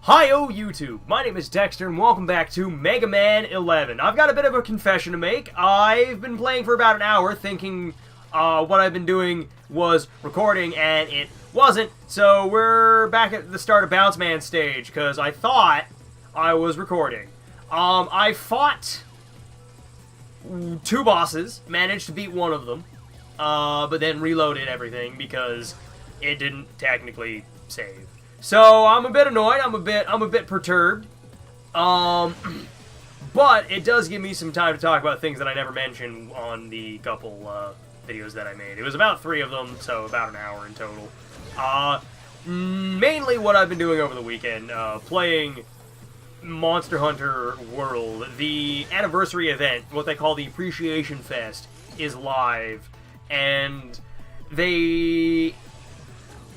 Hi-oh YouTube, my name is Dexter and welcome back to Megaman 11. I've got a bit of a confession to make. I've been playing for about an hour thinking what I've been doing was recording and it wasn't. So we're back at the start of Bounce Man stage because I thought I was recording. I fought two bosses, managed to beat one of them, but then reloaded everything because it didn't technically save. So I'm a bit annoyed. I'm a bit perturbed. But it does give me some time to talk about things that I never mentioned on the couple videos that I made. It was about 3 of them, so about an hour in total. Mainly what I've been doing over the weekend, playing Monster Hunter World. The anniversary event, what they call the Appreciation Fest, is live, and they,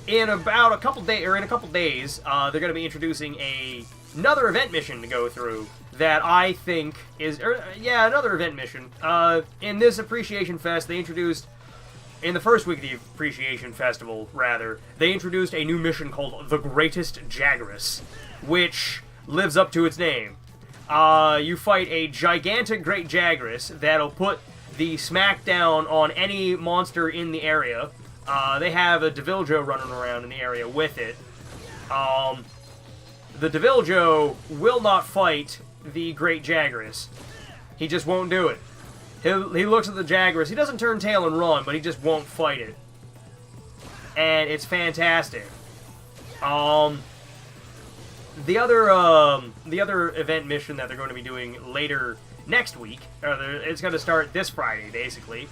in about a couple days, they're going to be introducing another event mission to go through that I think is, another event mission. In this Appreciation Fest, they introduced, in the first week of the Appreciation Festival, rather, they introduced a new mission called The Greatest Jaguarus, which lives up to its name. You fight a gigantic Great Jaguarus that'll put the smackdown on any monster in the area. They have a Deviljo running around in the area with it. The Deviljo will not fight the Great Jaguarus. He just won't do it. He looks at the Jaguarus. He doesn't turn tail and run, but he just won't fight it. And it's fantastic. The other event mission that they're going to be doing later next week, it's going to start this Friday, basically,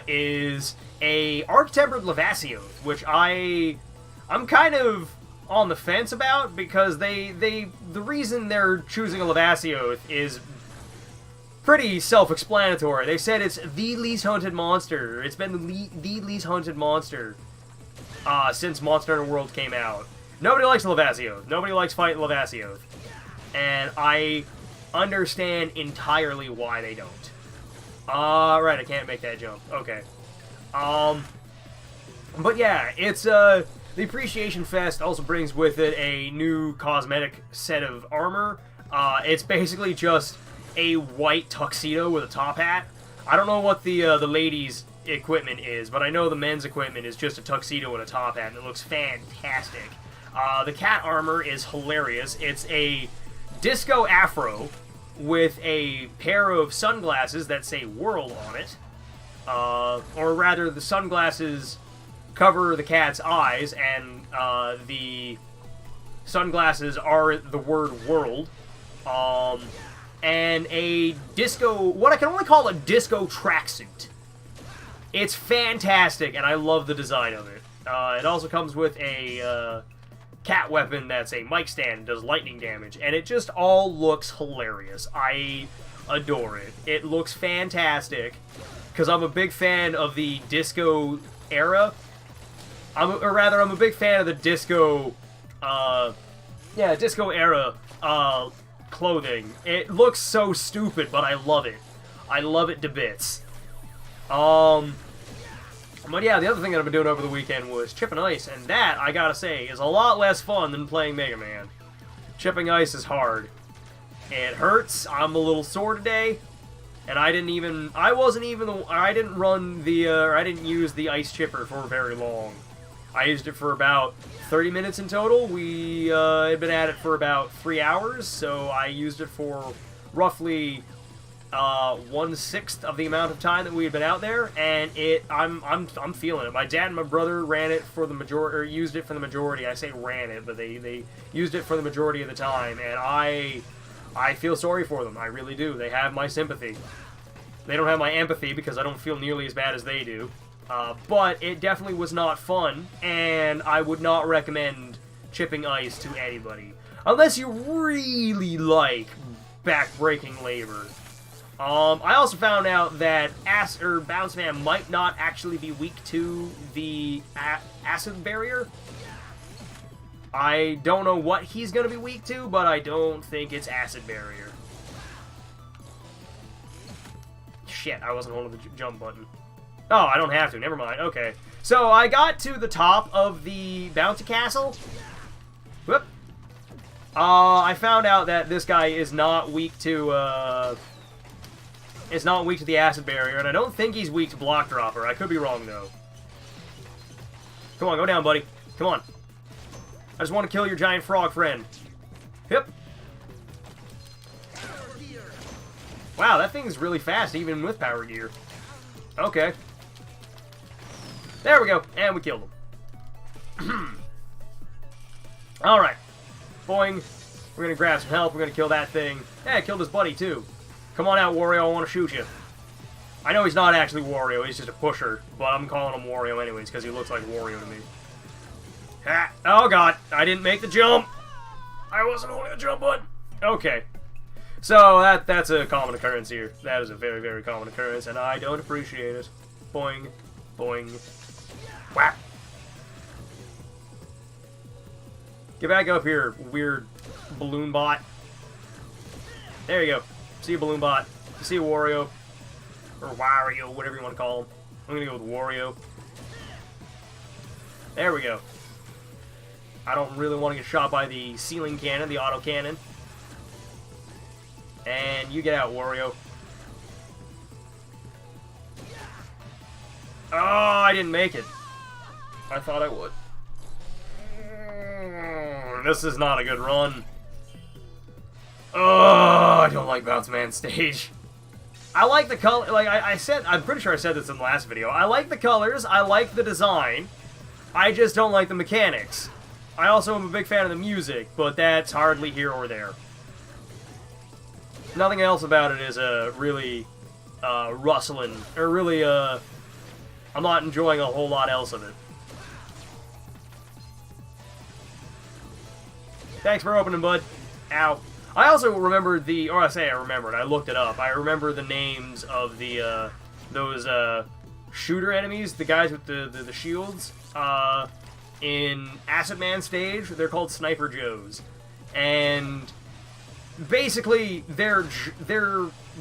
is a Arc-Tempered Levasioth, which I'm kind of on the fence about, because the reason they're choosing a Levasioth is pretty self-explanatory. They said it's the least hunted monster. It's been the least hunted monster since Monster Hunter World came out. Nobody likes Levasioth. Nobody likes fighting Levasioth. And I understand entirely why they don't. Right, I can't make that jump. Okay. But yeah, it's, the Appreciation Fest also brings with it a new cosmetic set of armor. It's basically just a white tuxedo with a top hat. I don't know what the ladies' equipment is, but I know the men's equipment is just a tuxedo with a top hat, and it looks fantastic. The cat armor is hilarious. It's a disco afro with a pair of sunglasses that say World on it. Or rather, the sunglasses cover the cat's eyes, and the sunglasses are the word World. And a disco, what I can only call a disco tracksuit. It's fantastic, and I love the design of it. It also comes with a cat weapon that's a mic stand, does lightning damage, and it just all looks hilarious. I adore it. It looks fantastic, because I'm a big fan of the disco era. I'm a big fan of the disco, disco era, clothing. It looks so stupid, but I love it. I love it to bits. But yeah, the other thing that I've been doing over the weekend was chipping ice, and that, I gotta say, is a lot less fun than playing Mega Man. Chipping ice is hard. It hurts. I'm a little sore today, and I didn't use the ice chipper for very long. I used it for about 30 minutes in total. We had been at it for about 3 hours, so I used it for roughly 1/6 of the amount of time that we had been out there, and I'm feeling it. My dad and my brother ran it for the majority, or used it for the majority. I say ran it, but they used it for the majority of the time, and I feel sorry for them. I really do. They have my sympathy. They don't have my empathy because I don't feel nearly as bad as they do. But it definitely was not fun, and I would not recommend chipping ice to anybody unless you really like back-breaking labor. I also found out that Bounce Man might not actually be weak to the acid barrier. I don't know what he's going to be weak to, but I don't think it's acid barrier. Shit, I wasn't holding the jump button. Oh, I don't have to. Never mind. Okay. So I got to the top of the bouncy castle. Whoop. I found out that this guy is not weak to, the acid barrier, and I don't think he's weak to block dropper. I could be wrong, though. Come on, go down, buddy. Come on. I just want to kill your giant frog friend. Yep. Wow, that thing's really fast, even with power gear. Okay. There we go, and we killed him. Alright. Boing. We're gonna grab some help, we're gonna kill that thing. Hey, I killed his buddy, too. Come on out, Wario, I want to shoot you. I know he's not actually Wario, he's just a pusher, but I'm calling him Wario anyways, because he looks like Wario to me. Ah, oh god, I didn't make the jump! I wasn't holding the jump button! Okay. So, that's a common occurrence here. That is a very, very common occurrence, and I don't appreciate it. Boing. Boing. Whap! Get back up here, weird balloon bot. There you go. See a balloon bot. See a Wario. Or Wario, whatever you want to call him. I'm gonna go with Wario. There we go. I don't really want to get shot by the ceiling cannon, the auto cannon. And you get out, Wario. Oh, I didn't make it. I thought I would. This is not a good run. Oh, I don't like Bounce Man stage. I like the color, like I said, I'm pretty sure I said this in the last video. I like the colors, I like the design. I just don't like the mechanics. I also am a big fan of the music, but that's hardly here or there. Nothing else about it is really rustling, or really I'm not enjoying a whole lot else of it. Thanks for opening, bud. Ow. I also remembered or I say I remembered, I looked it up. I remember the names of the, those, shooter enemies, the guys with the shields. In Acid Man stage, they're called Sniper Joes. And basically, their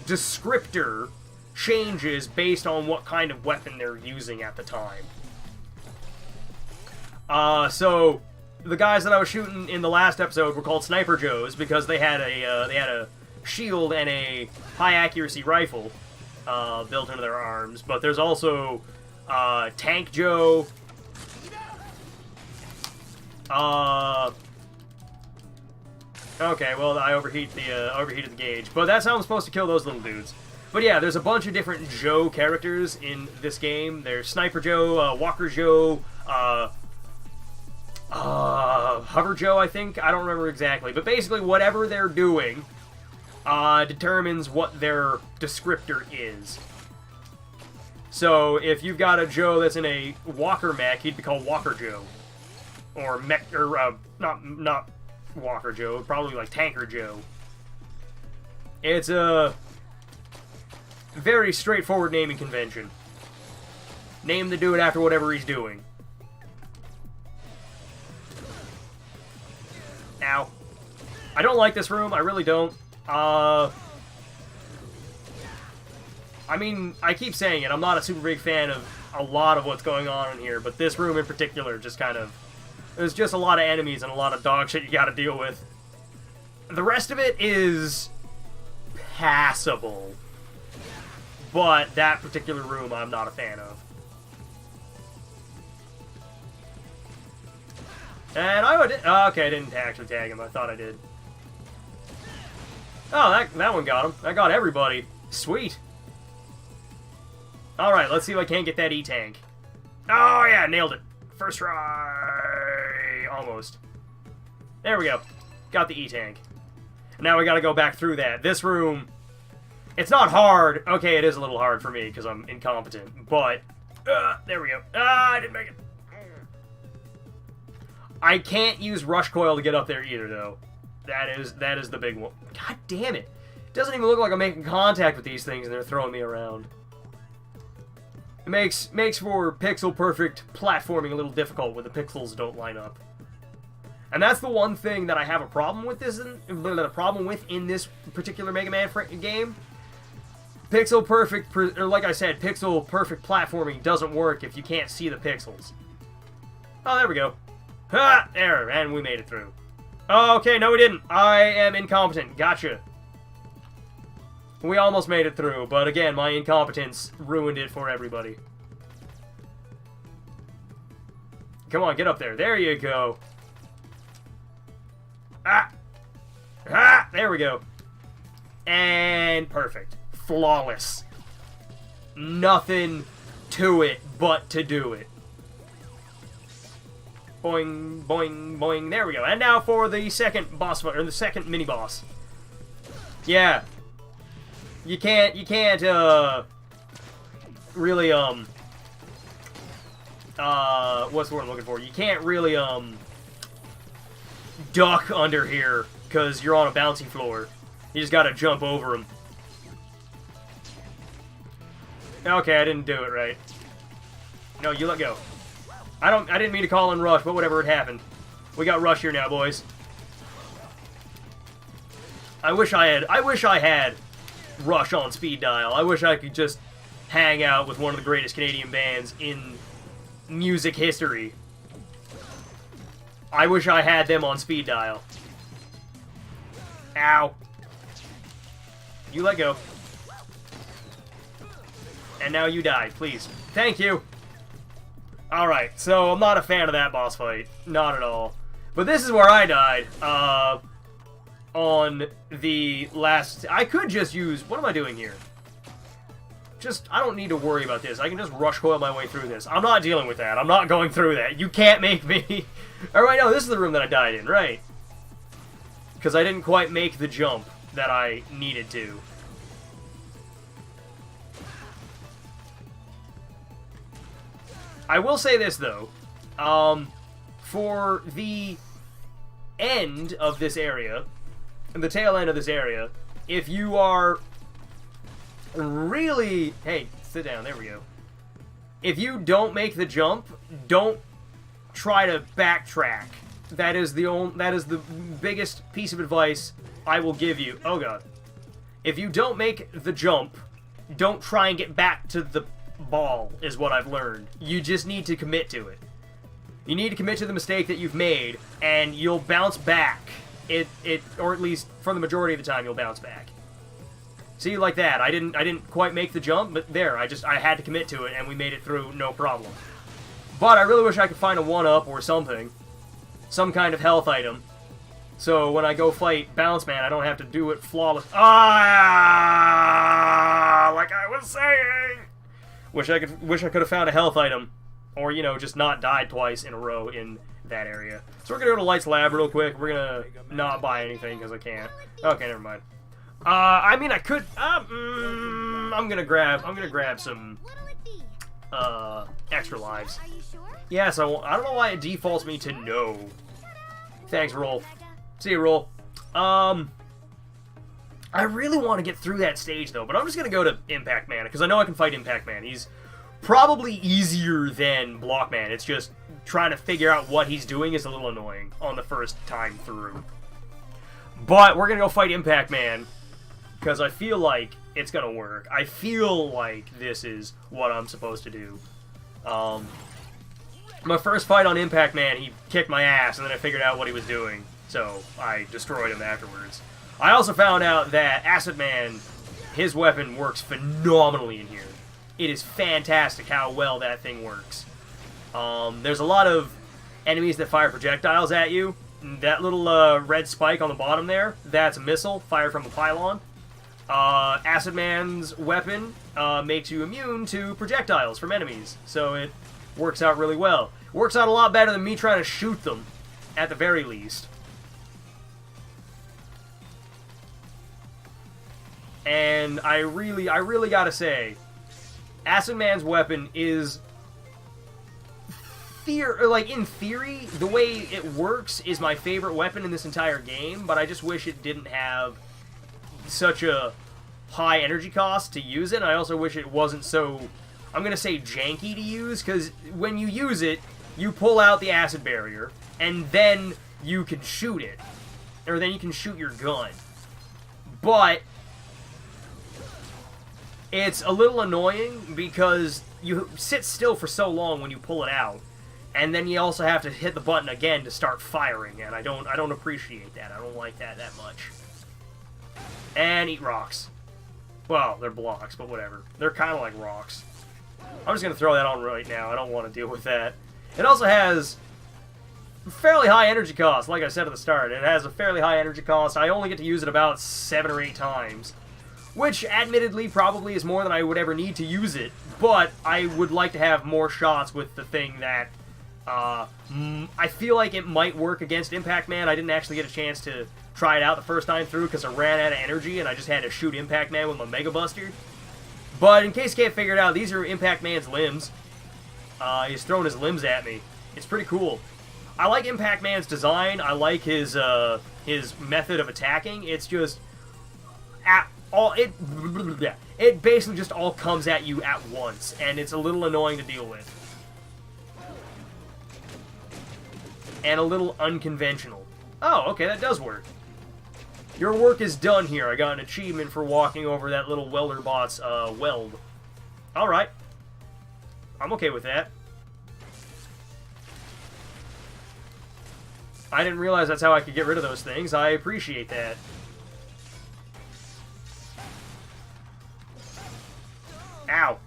descriptor changes based on what kind of weapon they're using at the time. So the guys that I was shooting in the last episode were called Sniper Joes because they had a shield and a high accuracy rifle built into their arms. But there's also Tank Joe. Okay, well I overheated the gauge, but that's how I'm supposed to kill those little dudes. But yeah, there's a bunch of different Joe characters in this game. There's Sniper Joe, Walker Joe, Hover Joe, I think. I don't remember exactly. But basically, whatever they're doing determines what their descriptor is. So, if you've got a Joe that's in a Walker mech, he'd be called Walker Joe. Or not Walker Joe, probably like Tanker Joe. It's a very straightforward naming convention. Name the dude after whatever he's doing. Ow. I don't like this room, I really don't. I mean, I keep saying it, I'm not a super big fan of a lot of what's going on in here, but this room in particular just kind of... There's just a lot of enemies and a lot of dog shit you gotta deal with. The rest of it is passable. But that particular room I'm not a fan of. And okay, I didn't actually tag him. I thought I did. Oh, that one got him. That got everybody. Sweet. Alright, let's see if I can't get that E-Tank. Oh, yeah, nailed it. First try. Almost. There we go. Got the E-Tank. Now we gotta go back through that. This room, it's not hard. Okay, it is a little hard for me because I'm incompetent. But, there we go. I didn't make it. I can't use Rush Coil to get up there either, though. That is the big one. God damn it. It doesn't even look like I'm making contact with these things and they're throwing me around. It makes for pixel-perfect platforming a little difficult when the pixels don't line up. And that's the one thing that I have a problem with in this particular Mega Man game. Pixel-perfect, or like I said, pixel-perfect platforming doesn't work if you can't see the pixels. Oh, there we go. Ha! There, and we made it through. Oh, okay, no we didn't. I am incompetent. Gotcha. We almost made it through, but again, my incompetence ruined it for everybody. Come on, get up there. There you go. Ah! Ah! There we go. And perfect. Flawless. Nothing to it but to do it. Boing, boing, boing. There we go. And now for the second boss fight, or the second mini-boss. Yeah. You can't, really, what's the word I'm looking for? You can't really, duck under here, because you're on a bouncy floor. You just gotta jump over them. Okay, I didn't do it right. No, you let go. I didn't mean to call in Rush, but whatever, it happened. We got Rush here now, boys. I wish I had Rush on speed dial. I wish I could just hang out with one of the greatest Canadian bands in music history. I wish I had them on speed dial. Ow. You let go. And now you die, please. Thank you. Alright, so I'm not a fan of that boss fight. Not at all. But this is where I died. On the last... I could just use... What am I doing here? I don't need to worry about this. I can just rush coil my way through this. I'm not dealing with that. I'm not going through that. You can't make me... Alright, no, this is the room that I died in, right? Because I didn't quite make the jump that I needed to. I will say this, though. For the end of this area, the tail end of this area, if you are really... Hey, sit down. There we go. If you don't make the jump, don't try to backtrack. That is the biggest piece of advice I will give you. Oh, God. If you don't make the jump, don't try and get back to the ball, is what I've learned. You just need to commit to it. You need to commit to the mistake that you've made, and you'll bounce back. Or at least for the majority of the time, you'll bounce back. See, like that. I didn't quite make the jump, but there, I had to commit to it, and we made it through, no problem. But I really wish I could find a 1-up or something. Some kind of health item. So when I go fight Bounce Man, I don't have to do it flawless. Ah! Like I was saying! Wish I could have found a health item. Or, you know, just not died twice in a row in that area. So we're gonna go to Light's lab real quick. We're gonna not buy anything because I can't. Okay, never mind. I mean, I could. I'm gonna grab some extra lives. Yeah, so I don't know why it defaults me to no. Thanks, Roll. See you, Roll. I really want to get through that stage though, but I'm just gonna go to Impact Man because I know I can fight Impact Man. He's probably easier than Block Man. It's just trying to figure out what he's doing is a little annoying on the first time through. But we're gonna go fight Impact Man because I feel like it's gonna work. I feel like this is what I'm supposed to do. My first fight on Impact Man, he kicked my ass, and then I figured out what he was doing, so I destroyed him afterwards. I also found out that Acid Man, his weapon works phenomenally in here. It is fantastic how well that thing works. There's a lot of enemies that fire projectiles at you. That little red spike on the bottom there, that's a missile fired from a pylon. Acid Man's weapon makes you immune to projectiles from enemies, so it works out really well. Works out a lot better than me trying to shoot them, at the very least. And I really gotta say, Acid Man's weapon is, in theory, the way it works is my favorite weapon in this entire game, but I just wish it didn't have such a high energy cost to use it. I also wish it wasn't so, I'm gonna say, janky to use, because when you use it, you pull out the acid barrier, and then you can shoot it. Or then you can shoot your gun. But it's a little annoying because you sit still for so long when you pull it out. And then you also have to hit the button again to start firing, and I don't appreciate that. I don't like that much. And eat rocks. Well, they're blocks, but whatever. They're kind of like rocks. I'm just going to throw that on right now. I don't want to deal with that. It also has fairly high energy cost, like I said at the start. It has a fairly high energy cost. I only get to use it about 7 or 8 times, which admittedly probably is more than I would ever need to use it, but I would like to have more shots with the thing that I feel like it might work against Impact Man. I didn't actually get a chance to try it out the first time through because I ran out of energy and I just had to shoot Impact Man with my Mega Buster. But in case you can't figure it out, these are Impact Man's limbs. He's throwing his limbs at me. It's pretty cool. I like Impact Man's design. I like his method of attacking. It's just it basically just all comes at you at once, and it's a little annoying to deal with. And a little unconventional. Oh, okay, that does work. Your work is done here. I got an achievement for walking over that little welder bot's weld. Alright. I'm okay with that. I didn't realize that's how I could get rid of those things. I appreciate that. Ow.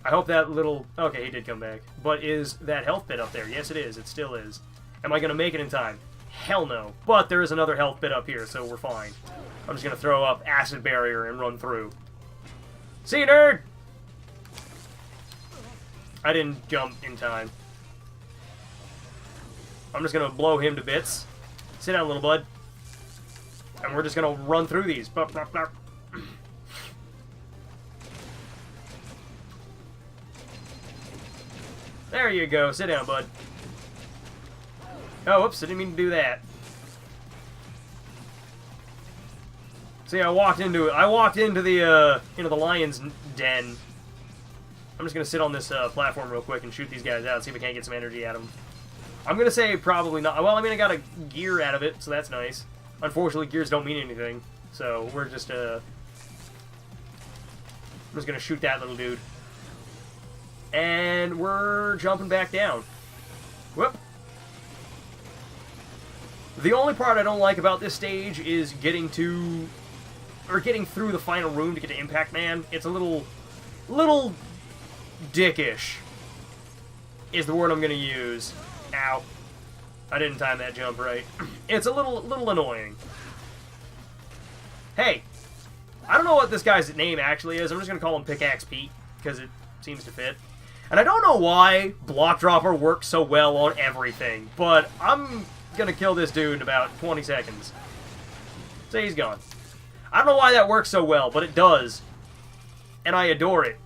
I hope that little... Okay, he did come back. But is that health bit up there? Yes, it is. It still is. Am I going to make it in time? Hell no. But there is another health bit up here, so we're fine. I'm just going to throw up Acid Barrier and run through. See you, nerd! I didn't jump in time. I'm just going to blow him to bits. Sit down, little bud. And we're just going to run through these. Blah, blah, blah. There you go. Sit down, bud. Oh, whoops, I didn't mean to do that. See, I walked into it. I walked into the lion's den. I'm just gonna sit on this platform real quick and shoot these guys out, see if I can't get some energy out of them. I'm gonna say probably not. Well, I mean, I got a gear out of it, so that's nice. Unfortunately, gears don't mean anything, so we're just I'm just gonna shoot that little dude. And we're jumping back down. Whoop. The only part I don't like about this stage is getting through the final room to get to Impact Man. It's a little dickish, is the word I'm gonna use. Ow. I didn't time that jump right. It's a little annoying. Hey, I don't know what this guy's name actually is. I'm just gonna call him Pickaxe Pete, because it seems to fit. And I don't know why Block Dropper works so well on everything, but I'm gonna kill this dude in about 20 seconds. So he's gone. I don't know why that works so well, but it does. And I adore it.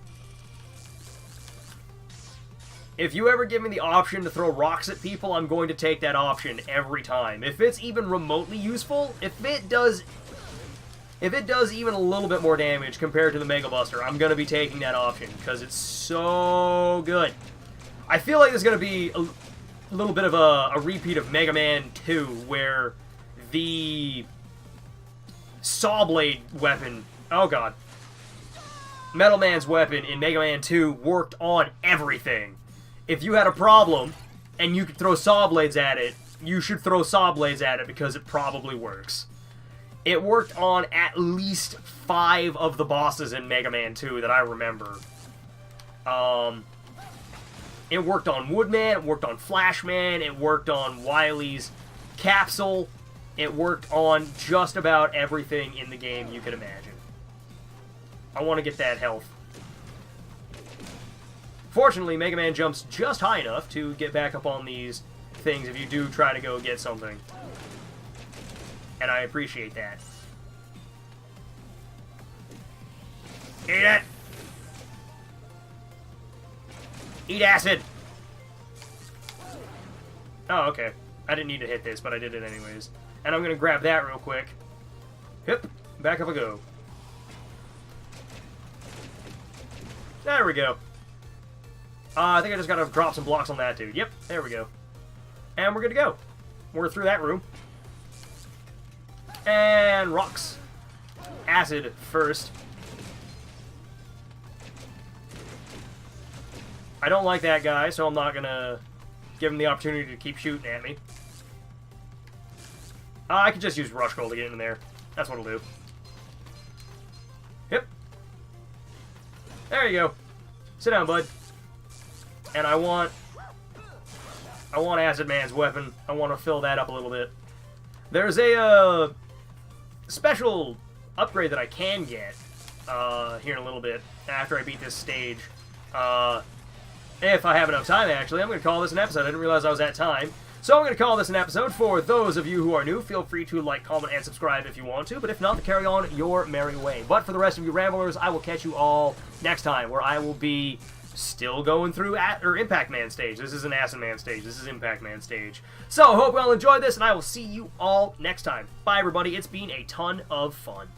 If you ever give me the option to throw rocks at people, I'm going to take that option every time. If it's even remotely useful, if it does even a little bit more damage compared to the Mega Buster, I'm going to be taking that option, because it's so good. I feel like there's going to be a little bit of a repeat of Mega Man 2, where the Saw Blade weapon, oh god, Metal Man's weapon in Mega Man 2 worked on everything. If you had a problem, and you could throw Saw Blades at it, you should throw Saw Blades at it, because it probably works. It worked on at least 5 of the bosses in Mega Man 2 that I remember. It worked on Woodman, it worked on Flashman, it worked on Wily's Capsule. It worked on just about everything in the game you could imagine. I want to get that health. Fortunately, Mega Man jumps just high enough to get back up on these things if you do try to go get something. And I appreciate that. Eat it! Eat acid! Oh, okay. I didn't need to hit this, but I did it anyways. And I'm gonna grab that real quick. Hip, back up I go. There we go. I think I just gotta drop some blocks on that dude. Yep, there we go. And we're good to go. We're through that room. And rocks. Acid first. I don't like that guy, so I'm not gonna give him the opportunity to keep shooting at me. I could just use Rush Gold to get in there. That's what I'll do. Yep. There you go. Sit down, bud. And I want Acid Man's weapon. I want to fill that up a little bit. There's a special upgrade that I can get here in a little bit after I beat this stage. If I have enough time, actually. I'm going to call this an episode. I didn't realize I was at time. So I'm going to call this an episode. For those of you who are new, feel free to like, comment, and subscribe if you want to. But if not, to carry on your merry way. But for the rest of you ramblers, I will catch you all next time, where I will be still going through Impact Man stage. This is an Acid Man stage. This is Impact Man stage. So, hope you all enjoyed this, and I will see you all next time. Bye, everybody. It's been a ton of fun.